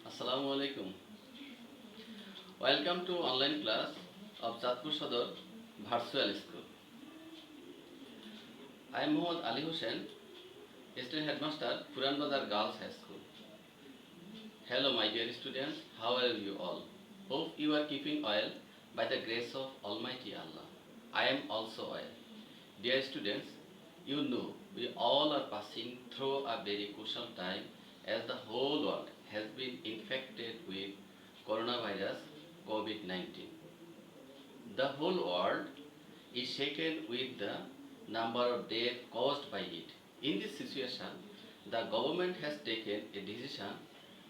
Assalamu alaikum. Welcome to online class of Chatpur Sadar Virtual School. I am Mohammad Ali Hussain, Assistant Headmaster, Puran Bazar Girls High School. Hello my dear students, how are you all? Hope you are keeping well by the grace of Almighty Allah. I am also well. Dear students, you know we all are passing through a very crucial time as the whole world has been infected with coronavirus COVID-19. The whole world is shaken with the number of deaths caused by it. In this situation, the government has taken a decision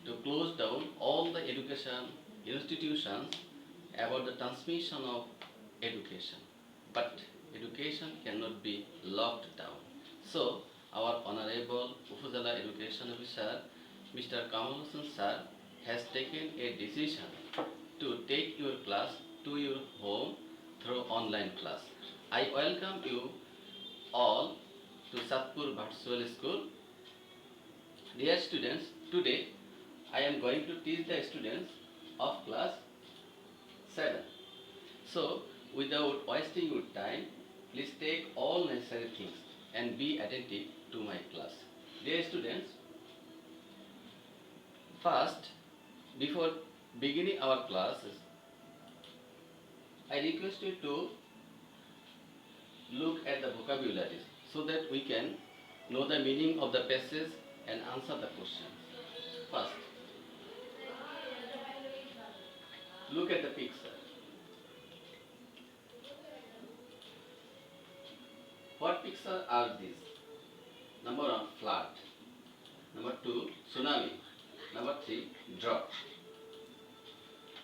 to close down all the education institutions about the transmission of education. But education cannot be locked down. So, our Honorable Upazila Education Officer, Mr. Kamal Hassan Sir, has taken a decision to take your class to your home through online class. I welcome you all to Satpur Virtual School. Dear students, today I am going to teach the students of class 7. So, without wasting your time, please take all necessary things and be attentive to my class. Dear students, first, before beginning our classes, I request you to look at the vocabularies so that we can know the meaning of the passage and answer the question. First, look at the picture. What picture are these? Number 1, flood. Number 2, tsunami. Number 3, drought.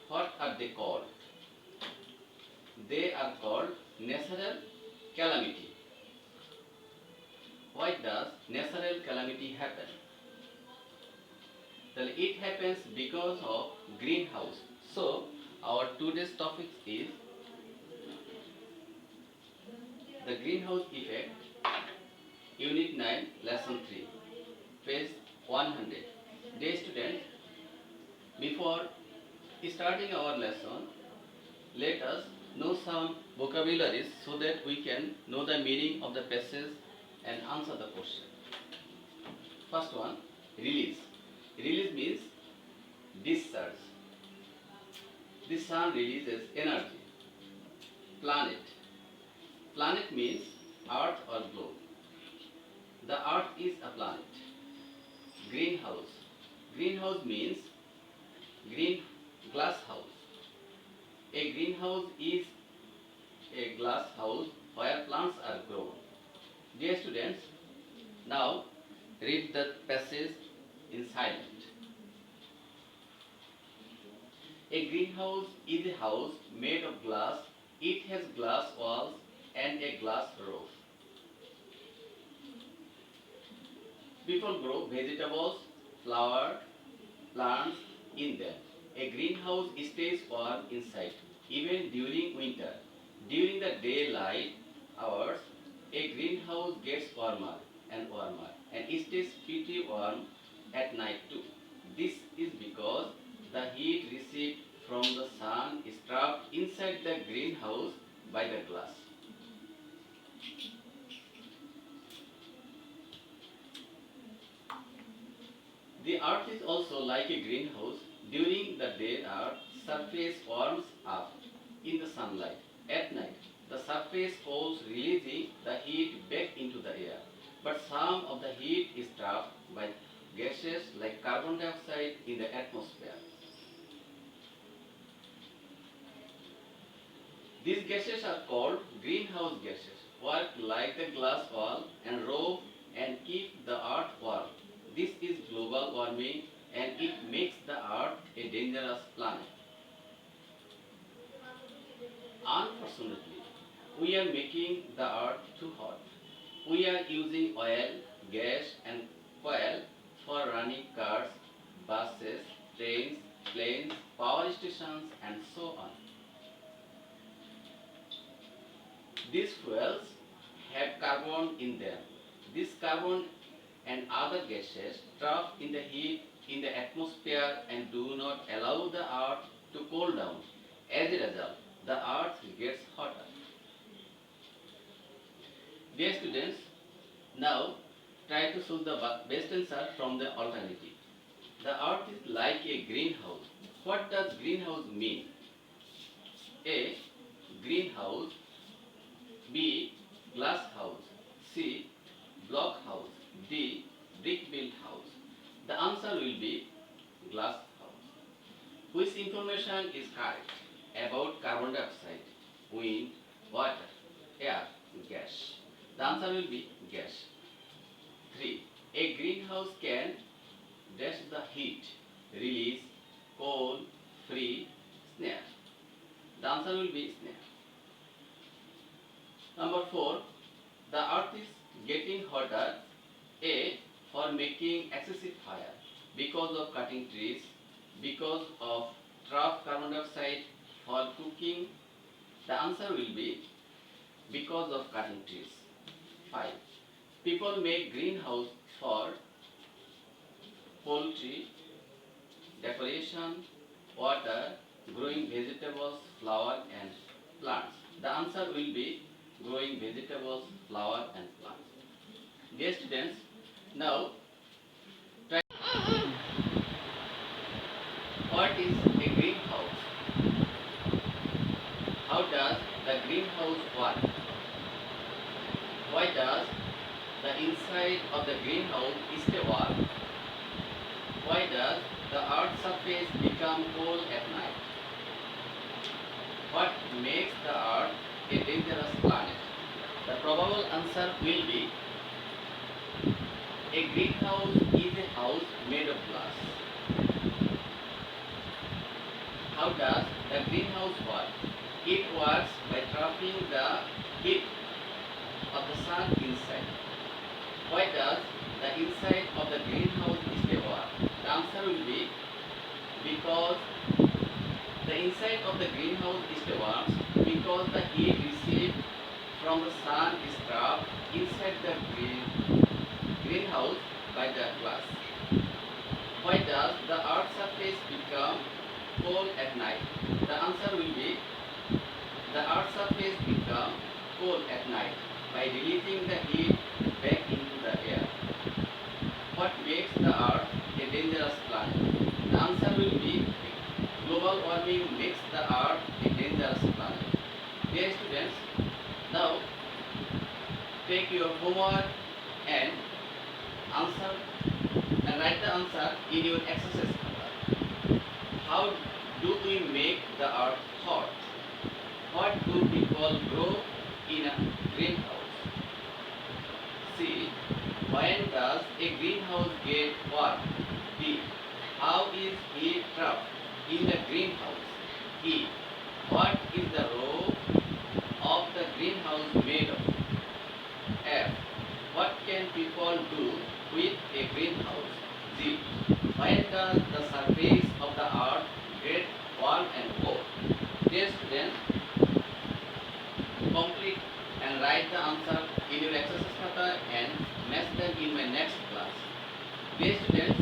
What are they called? They are called natural calamity. Why does natural calamity happen? Well, it happens because of greenhouse. So, our today's topic is the greenhouse effect, Unit 9, Lesson 3, page 100. Dear students, before starting our lesson, let us know some vocabularies so that we can know the meaning of the passage and answer the question. First one, release. Release means discharge. The sun releases energy. Planet. Planet means earth or globe. The earth is a planet. Greenhouse. Greenhouse means green glass house. A greenhouse is a glass house where plants are grown. Dear students, now read the passage in silence. A greenhouse is a house made of glass. It has glass walls and a glass roof. People grow vegetables, flowers, plants in them. A greenhouse stays warm inside, even during winter. During the daylight hours, a greenhouse gets warmer and warmer and it stays pretty warm at night too. This is because the heat received from the sun is trapped inside the greenhouse by the glass. The earth is also like a greenhouse. During the day, Earth's surface warms up in the sunlight. At night, the surface cools, releasing the heat back into the air. But some of the heat is trapped by gases like carbon dioxide in the atmosphere. These gases are called greenhouse gases, work like the glass wall and roof and keep the earth warm. This is global warming and it makes the earth a dangerous planet. Unfortunately, we are making the earth too hot. We are using oil, gas and coal for running cars, buses, trains, planes, power stations and so on. These fuels have carbon in them. This carbon and other gases trapped in the heat in the atmosphere and do not allow the earth to cool down. As a result, the earth gets hotter. Dear students, now try to choose the best answer from the alternative. The earth is like a greenhouse. What does greenhouse mean? A. Greenhouse. B. Glass house. C. Block house. D. Brick built house. The answer will be glass house. Which information is correct about carbon dioxide, wind, water, air, gas? The answer will be gas. 3. A greenhouse can dash the heat, release, coal, free, snare. The answer will be snare. Number 4. The earth is getting hotter. A. For making excessive fire because of cutting trees, because of trapped carbon dioxide for cooking. The answer will be because of cutting trees. 5. People make greenhouse for poultry, decoration, water, growing vegetables, flower and plants. The answer will be growing vegetables, flower and plants. Dear students, now try. What is a greenhouse? How does the greenhouse work? Why does the inside of the greenhouse stay warm? Why does the earth's surface become cold at night? What makes the earth a dangerous planet? The probable answer will be a greenhouse is a house made of glass. How does the greenhouse work? It works by trapping the heat of the sun inside. Why does the inside of the greenhouse stay warm? The answer will be because the inside of the greenhouse stay warm because the heat received from the sun is trapped inside the greenhouse by the glass. Why does the earth's surface become cold at night? The answer will be the earth's surface become cold at night by releasing the heat back into the air. What makes the earth a dangerous planet? The answer will be global warming makes the earth a dangerous planet. Dear students, now take your homework and answer and write the answer in your exercise paper. How do we make the earth hot? What do people grow in a greenhouse? C. When does a greenhouse get warm? D. How is heat trapped in the greenhouse? E. What is the roof of the greenhouse made of? F. What can people do with a greenhouse? G. When does the surface of the earth get warm and cold? Dear students, complete and write the answer in your exercise paper and match them in my next class. Dear students,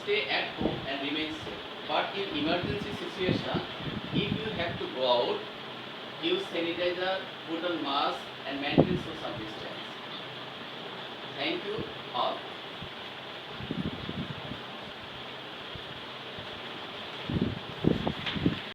stay at home and remain safe. But in emergency situation, if you have to go out, use sanitizer, put on mask and maintain social distance. Thank you all.